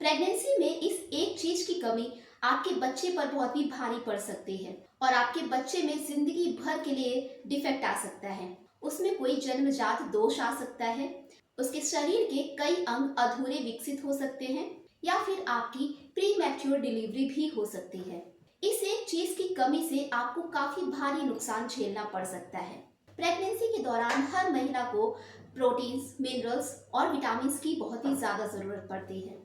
Pregnancy में इस एक चीज की कमी आपके बच्चे पर बहुत ही भारी पड़ सकती है और आपके बच्चे में जिंदगी भर के लिए डिफेक्ट आ सकता है। उसमें कोई जन्मजात दोष आ सकता है, उसके शरीर के कई अंग अधूरे विकसित हो सकते हैं या फिर आपकी प्री मैच्योर डिलीवरी भी हो सकती है। इस एक चीज की कमी से आपको काफी भारी नुकसान झेलना पड़ सकता है। प्रेगनेंसी के दौरान हर महिला को प्रोटीन्स, मिनरल्स और विटामिन की बहुत ही ज्यादा जरूरत पड़ती है।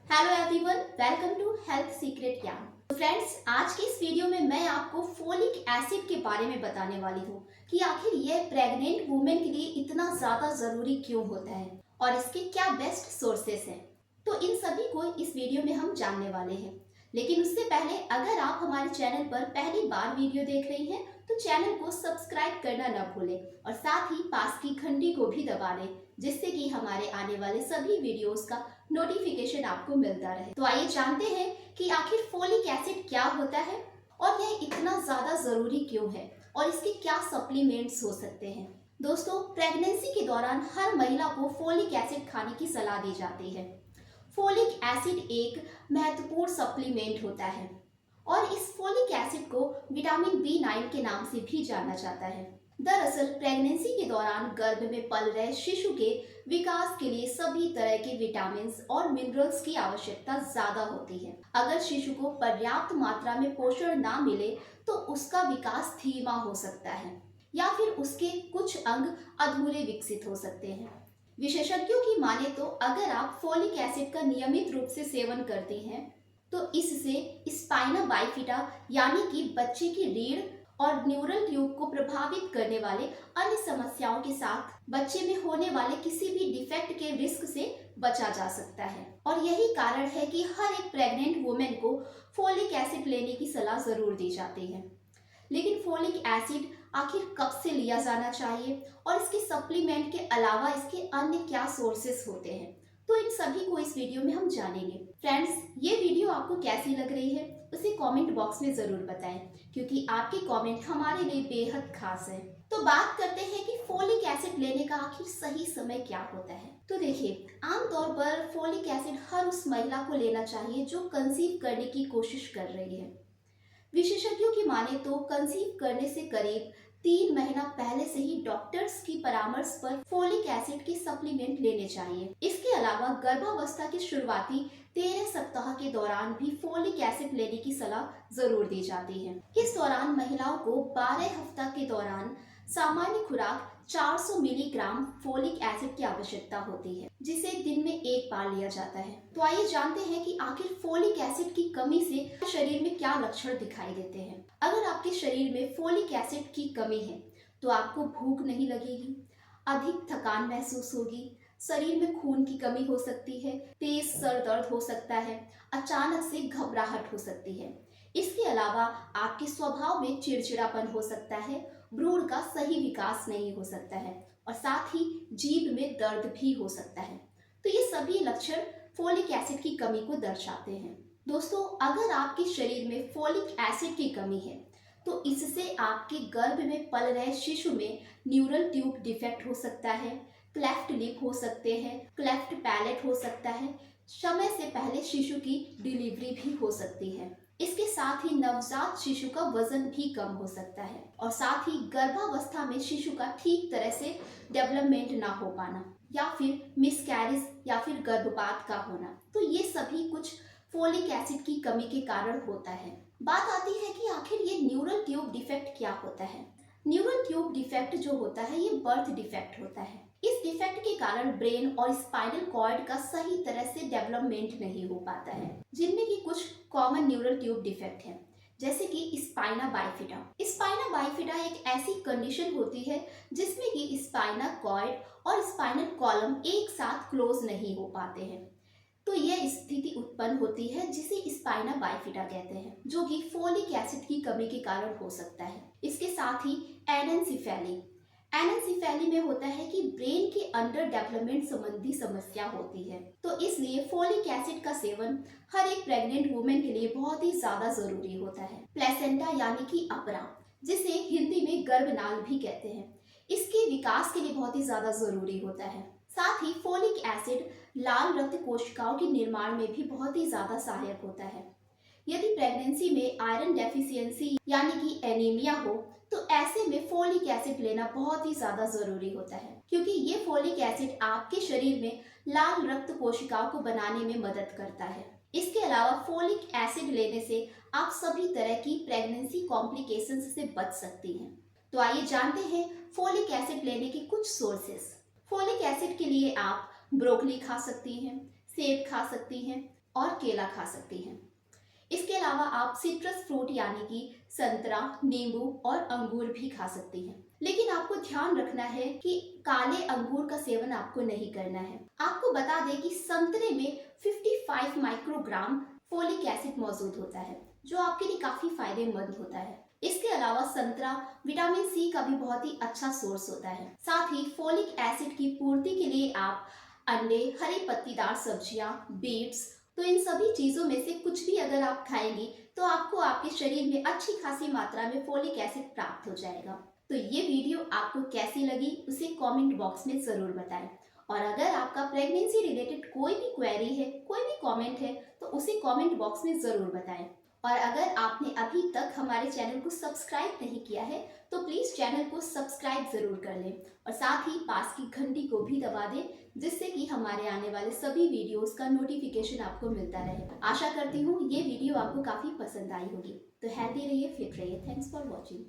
Hello everyone, welcome to health secret Gyan. तो फ्रेंड्स, आज की इस वीडियो में मैं आपको फोलिक एसिड के बारे में बताने वाली हूँ कि आखिर यह प्रेग्नेंट वुमेन के लिए इतना ज्यादा जरूरी क्यों होता है और इसके क्या बेस्ट सोर्सेस हैं। तो इन सभी को इस वीडियो में हम जानने वाले हैं। लेकिन उससे पहले अगर आप हमारे चैनल पर पहली बार वीडियो देख रही हैं तो चैनल को सब्सक्राइब करना न भूलें और साथ ही पास की घंटी को भी दबा दें, जिससे कि हमारे आने वाले सभी वीडियोस का नोटिफिकेशन आपको मिलता रहे। तो आइए जानते हैं कि आखिर फोलिक एसिड क्या होता है और यह इतना ज्यादा जरूरी क्यों है और इसके क्या सप्लीमेंट्स हो सकते हैं। दोस्तों, प्रेगनेंसी के दौरान हर महिला को फोलिक एसिड खाने की सलाह दी जाती है। फोलिक एसिड एक महत्वपूर्ण सप्लीमेंट होता है और इस फोलिक एसिड को विटामिन B9 के नाम से भी जाना जाता है। दरअसल प्रेगनेंसी के दौरान गर्भ में पल रहे शिशु के विकास के लिए सभी तरह के विटामिन और मिनरल्स की आवश्यकता ज्यादा होती है। अगर शिशु को पर्याप्त मात्रा में पोषण ना मिले तो उसका विकास धीमा हो सकता है या फिर उसके कुछ अंग अधूरे विकसित हो सकते हैं। विशेषज्ञों की माने तो अगर आप फोलिक एसिड का नियमित रूप से सेवन करती हैं तो इससे स्पाइना बाइफिटा यानी कि बच्चे की रीढ़ और न्यूरल ट्यूब को प्रभावित करने वाले अन्य समस्याओं के साथ बच्चे में होने वाले किसी भी डिफेक्ट के रिस्क से बचा जा सकता है। और यही कारण है कि हर एक प्रेग्नेंट वुमेन को फोलिक एसिड लेने की सलाह जरूर दी जाती है। लेकिन फोलिक एसिड आखिर कब से लिया जाना चाहिए और इसके सप्लीमेंट के अलावा इसके अन्य क्या सोर्सेस होते हैं, तो इन सभी को इस वीडियो में हम जानेंगे। फ्रेंड्स, ये वीडियो आपको कैसी लग रही है उसे कमेंट बॉक्स में जरूर बताएं, क्योंकि आपके कमेंट हमारे लिए बेहद खास है। तो बात करते हैं कि फोलिक एसिड लेने का आखिर सही समय क्या होता है। तो देखिए, आमतौर पर फोलिक एसिड हर उस महिला को लेना चाहिए जो कंसीव करने की कोशिश कर रही है। विशेषज्ञों की माने तो कंसीव करने से करीब 3 महीना पहले से ही डॉक्टर्स की परामर्श पर फोलिक एसिड के सप्लीमेंट लेने चाहिए। इसके अलावा गर्भावस्था के शुरुआती 13 सप्ताह के दौरान भी फोलिक एसिड लेने की सलाह जरूर दी जाती है। इस दौरान महिलाओं को 12 हफ्ता के दौरान सामान्य खुराक 400 मिलीग्राम फोलिक एसिड की आवश्यकता होती है, जिसे दिन में एक बार लिया जाता है। तो आइए जानते हैं कि आखिर फोलिक एसिड की कमी से शरीर में क्या लक्षण दिखाई देते हैं। अगर आपके शरीर में फोलिक एसिड की कमी है तो आपको भूख नहीं लगेगी, अधिक थकान महसूस होगी, शरीर में खून की कमी हो सकती है, तेज सर दर्द हो सकता है, अचानक से घबराहट हो सकती है। इसके अलावा आपके स्वभाव में चिड़चिड़ापन हो सकता है, भ्रूण का सही विकास नहीं हो सकता है और साथ ही जीभ में दर्द भी हो सकता है। तो ये सभी लक्षण फोलिक एसिड की कमी को दर्शाते हैं। दोस्तों, अगर आपके शरीर में फोलिक एसिड की कमी है तो इससे आपके गर्भ में पल रहे शिशु में न्यूरल ट्यूब डिफेक्ट हो सकता है, क्लेफ्ट लिप हो सकते हैं, क्लेफ्ट पैलेट हो सकता है, समय से पहले शिशु की डिलीवरी भी हो सकती है। इसके साथ ही नवजात शिशु का वजन भी कम हो सकता है और साथ ही गर्भावस्था में शिशु का ठीक तरह से डेवलपमेंट ना हो पाना या फिर मिसकैरेज या फिर गर्भपात का होना। तो ये सभी कुछ फोलिक एसिड की कमी के कारण होता है। बात आती है कि आखिर ये न्यूरल ट्यूब डिफेक्ट क्या होता है। न्यूरल ट्यूब डिफेक्ट जो होता है ये बर्थ डिफेक्ट होता है। इस डिफेक्ट के कारण ब्रेन और स्पाइनल कॉर्ड का सही तरह से डेवलपमेंट नहीं हो पाता है, जिनमें कि कुछ कॉमन न्यूरल ट्यूब डिफेक्ट हैं, जैसे कि स्पाइना बाइफिटा। स्पाइना बाइफिटा एक ऐसी कंडीशन होती है जिसमें कि स्पाइना कॉर्ड और स्पाइनल कॉलम एक साथ क्लोज नहीं हो पाते हैं। तो यह स्थिति उत्पन्न होती है जिसे स्पाइना बाइफिटा कहते हैं, जो कि फोलिक एसिड की कमी के कारण हो सकता है। इसके साथ ही एनेंसिफेली में होता है कि ब्रेन के अंडर डेवलपमेंट संबंधी समस्या होती है। तो इसलिए फोलिक एसिड का सेवन हर एक प्रेग्नेंट वुमेन के लिए बहुत ही ज्यादा जरूरी होता है। प्लेसेंटा यानी कि अपरा, जिसे हिंदी में गर्भनाल भी कहते हैं, इसके विकास के लिए बहुत ही ज्यादा जरूरी होता है। साथ ही फोलिक एसिड लाल रक्त कोशिकाओं के निर्माण में भी बहुत ही ज्यादा सहायक होता है। यदि प्रेगनेंसी में आयरन डेफिशिएंसी यानी कि एनीमिया हो तो ऐसे में फोलिक एसिड लेना बहुत ही ज्यादा जरूरी होता है, क्योंकि ये फोलिक एसिड आपके शरीर में लाल रक्त कोशिकाओं को बनाने में मदद करता है। इसके अलावा फोलिक एसिड लेने से आप सभी तरह की प्रेगनेंसी कॉम्प्लिकेशंस से बच सकती हैं। तो आइए जानते हैं फोलिक एसिड लेने के कुछ सोर्सेस। फोलिक एसिड के लिए आप ब्रोकली खा सकती हैं, सेब खा सकती हैं और केला खा सकती हैं। इसके अलावा आप सिट्रस फ्रूट यानी कि संतरा, नींबू और अंगूर भी खा सकती हैं। लेकिन आपको ध्यान रखना है कि काले अंगूर का सेवन आपको नहीं करना है। आपको बता दें कि संतरे में 55 माइक्रोग्राम फोलिक एसिड मौजूद होता है, जो आपके लिए काफी फायदेमंद होता है। इसके अलावा संतरा विटामिन सी का भी बहुत ही अच्छा सोर्स होता है। साथ ही फोलिक एसिड की पूर्ति के लिए आप अंडे, हरी पत्तीदार सब्जियां, बीट्स, तो इन सभी चीजों में से कुछ भी अगर आप खाएंगी तो आपको आपके शरीर में अच्छी खासी मात्रा में फोलिक एसिड प्राप्त हो जाएगा। तो ये वीडियो आपको कैसी लगी उसे कमेंट बॉक्स में जरूर बताएं। और अगर आपका प्रेगनेंसी रिलेटेड कोई भी क्वेरी है, कोई भी कमेंट है, तो उसे कमेंट बॉक्स में जरूर बताएं। और अगर आपने अभी तक हमारे चैनल को सब्सक्राइब नहीं किया है तो प्लीज चैनल को सब्सक्राइब जरूर कर लें और साथ ही पास की घंटी को भी दबा दें, जिससे कि हमारे आने वाले सभी वीडियोस का नोटिफिकेशन आपको मिलता रहे। आशा करती हूँ ये वीडियो आपको काफी पसंद आई होगी। तो हेल्दी रहिए, फिट रहिए। Thanks for watching.